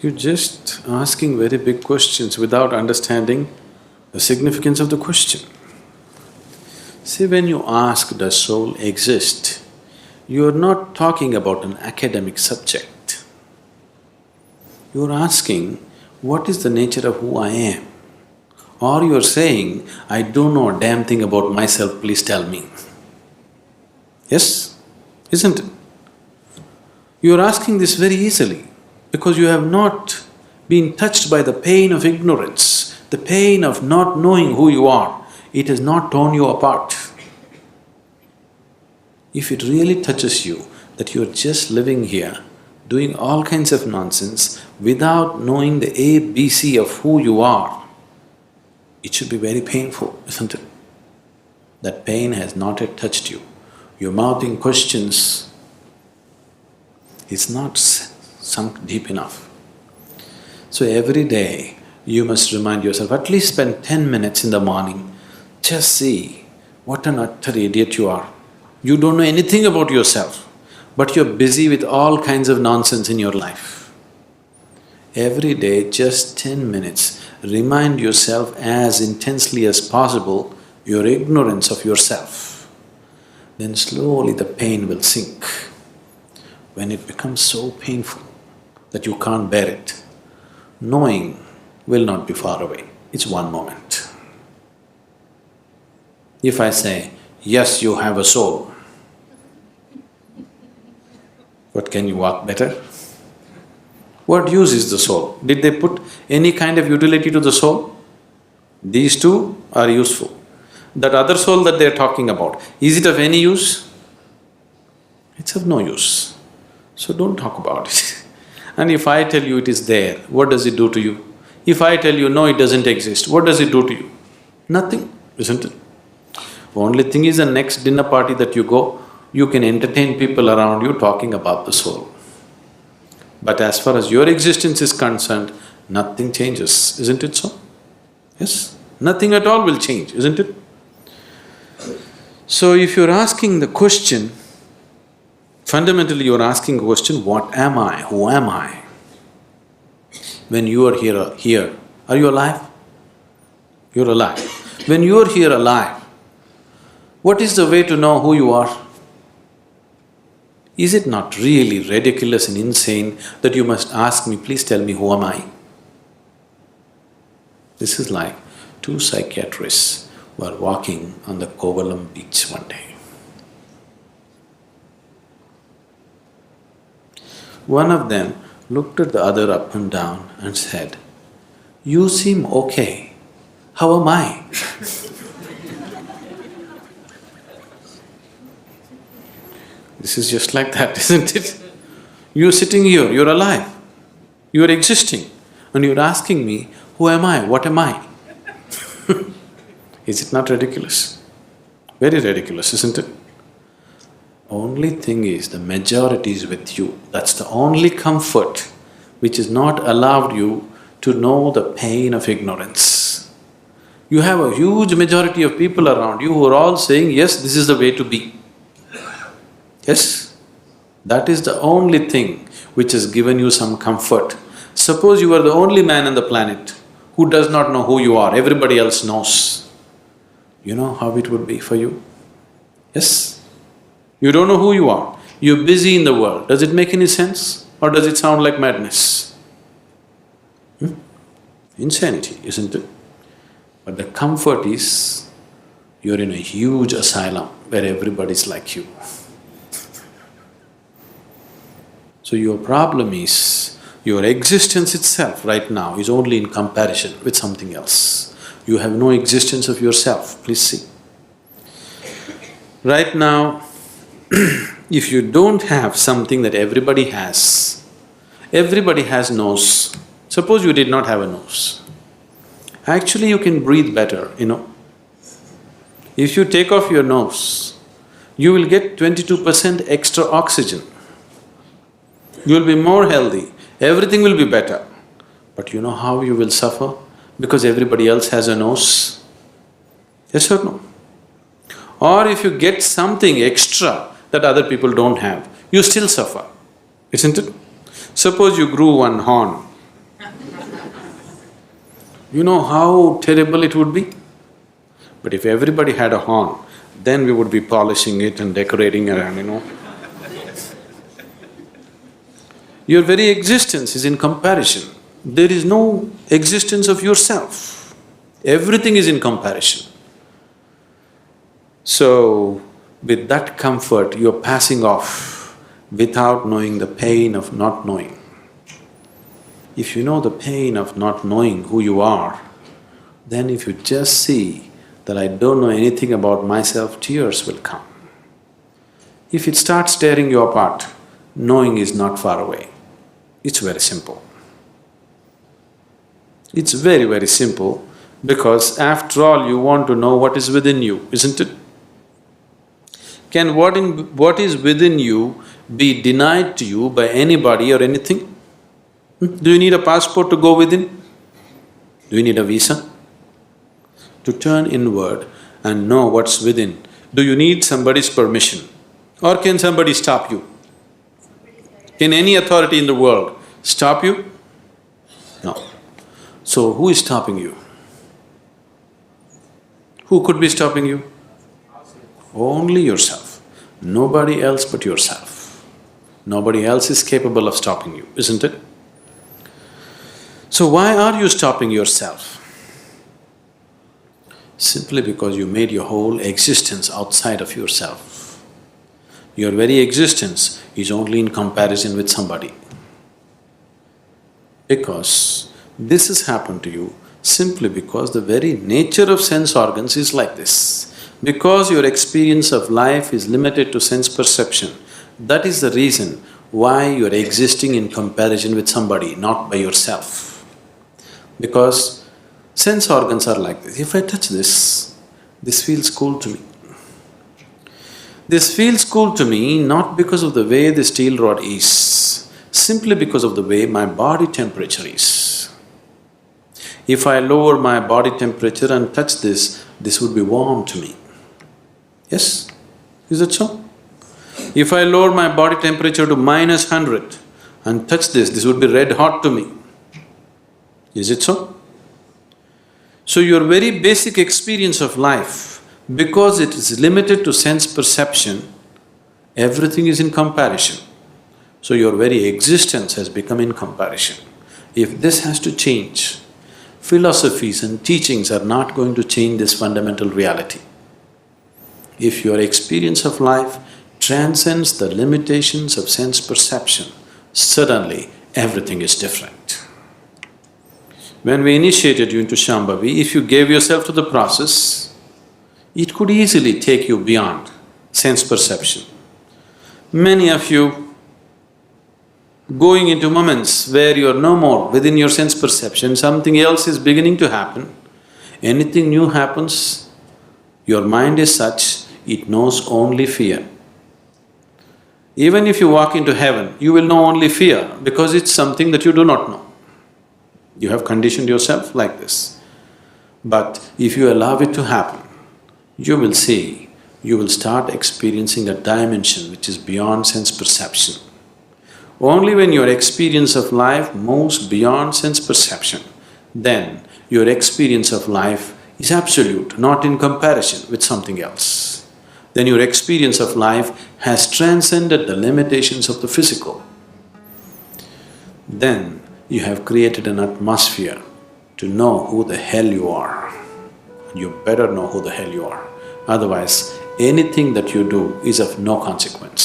You're just asking very big questions without understanding the significance of the question. See, when you ask, does soul exist, you are not talking about an academic subject. You are asking, what is the nature of who I am? Or you are saying, I don't know a damn thing about myself, please tell me. Yes? Isn't it? You are asking this very easily because you have not been touched by the pain of ignorance, the pain of not knowing who you are. It has not torn you apart. If it really touches you that you are just living here, doing all kinds of nonsense without knowing the ABC of who you are, it should be very painful, isn't it? That pain has not yet touched you. You're mouthing questions, it's not sunk deep enough. So every day you must remind yourself, at least spend 10 minutes in the morning, just see what an utter idiot you are. You don't know anything about yourself, but you're busy with all kinds of nonsense in your life. Every day, just 10 minutes, remind yourself as intensely as possible your ignorance of yourself. Then slowly the pain will sink. When it becomes so painful that you can't bear it, knowing will not be far away, it's one moment. If I say, yes, you have a soul, what, can you walk better? What use is the soul? Did they put any kind of utility to the soul? These two are useful. That other soul that they're talking about, is it of any use? It's of no use. So don't talk about it. And if I tell you it is there, what does it do to you? If I tell you, no, it doesn't exist, what does it do to you? Nothing, isn't it? Only thing is, the next dinner party that you go, you can entertain people around you talking about the soul. But as far as your existence is concerned, nothing changes, isn't it so? Yes? Nothing at all will change, isn't it? So if you're asking the question, fundamentally you're asking a question, what am I? Who am I? When you are here, are you alive? You're alive. When you're here alive, what is the way to know who you are? Is it not really ridiculous and insane that you must ask me, please tell me who am I? This is like two psychiatrists were walking on the Kovalam beach one day. One of them looked at the other up and down and said, you seem okay, how am I? This is just like that, isn't it? You're sitting here, you're alive, you're existing, and you're asking me, who am I, what am I? Is it not ridiculous? Very ridiculous, isn't it? Only thing is, the majority is with you. That's the only comfort which is not allowed you to know the pain of ignorance. You have a huge majority of people around you who are all saying, yes, this is the way to be. Yes? That is the only thing which has given you some comfort. Suppose you are the only man on the planet who does not know who you are, everybody else knows. You know how it would be for you? Yes? You don't know who you are, you're busy in the world. Does it make any sense or does it sound like madness? Insanity, isn't it? But the comfort is, you're in a huge asylum where everybody's like you. So your problem is, your existence itself right now is only in comparison with something else. You have no existence of yourself, please see. Right now, if you don't have something that everybody has nose. Suppose you did not have a nose. Actually, you can breathe better, you know. If you take off your nose, you will get 22% extra oxygen. You will be more healthy, everything will be better. But you know how you will suffer? Because everybody else has a nose. Yes or no? Or if you get something extra that other people don't have, you still suffer, isn't it? Suppose you grew one horn You know how terrible it would be? But if everybody had a horn, then we would be polishing it and decorating around. Your very existence is in comparison. There is no existence of yourself. Everything is in comparison. So, with that comfort, you're passing off without knowing the pain of not knowing. If you know the pain of not knowing who you are, then if you just see that I don't know anything about myself, tears will come. If it starts tearing you apart, knowing is not far away. It's very simple. It's very, very simple because after all you want to know what is within you, isn't it? Can what is within you be denied to you by anybody or anything? Do you need a passport to go within? Do you need a visa? To turn inward and know what's within, do you need somebody's permission? Or can somebody stop you? Can any authority in the world stop you? No. So who is stopping you? Who could be stopping you? Only yourself. Nobody else but yourself. Nobody else is capable of stopping you, isn't it? So why are you stopping yourself? Simply because you made your whole existence outside of yourself. Your very existence is only in comparison with somebody. Because this has happened to you simply because the very nature of sense organs is like this. Because your experience of life is limited to sense perception, that is the reason why you're existing in comparison with somebody, not by yourself. Because sense organs are like this. If I touch this feels cool to me. This feels cool to me not because of the way the steel rod is, simply because of the way my body temperature is. If I lower my body temperature and touch this would be warm to me. Yes? Is it so? If I lower my body temperature to -100 and touch this would be red hot to me. Is it so? So your very basic experience of life, because it is limited to sense perception, everything is in comparison. So your very existence has become in comparison. If this has to change, philosophies and teachings are not going to change this fundamental reality. If your experience of life transcends the limitations of sense perception, suddenly everything is different. When we initiated you into Shambhavi, if you gave yourself to the process, it could easily take you beyond sense perception. Many of you going into moments where you're no more within your sense perception, something else is beginning to happen. Anything new happens, your mind is such, it knows only fear. Even if you walk into heaven, you will know only fear because it's something that you do not know. You have conditioned yourself like this. But if you allow it to happen, you will see, you will start experiencing a dimension which is beyond sense perception. Only when your experience of life moves beyond sense perception, then your experience of life is absolute, not in comparison with something else. Then your experience of life has transcended the limitations of the physical. Then you have created an atmosphere to know who the hell you are. You better know who the hell you are. Otherwise, anything that you do is of no consequence.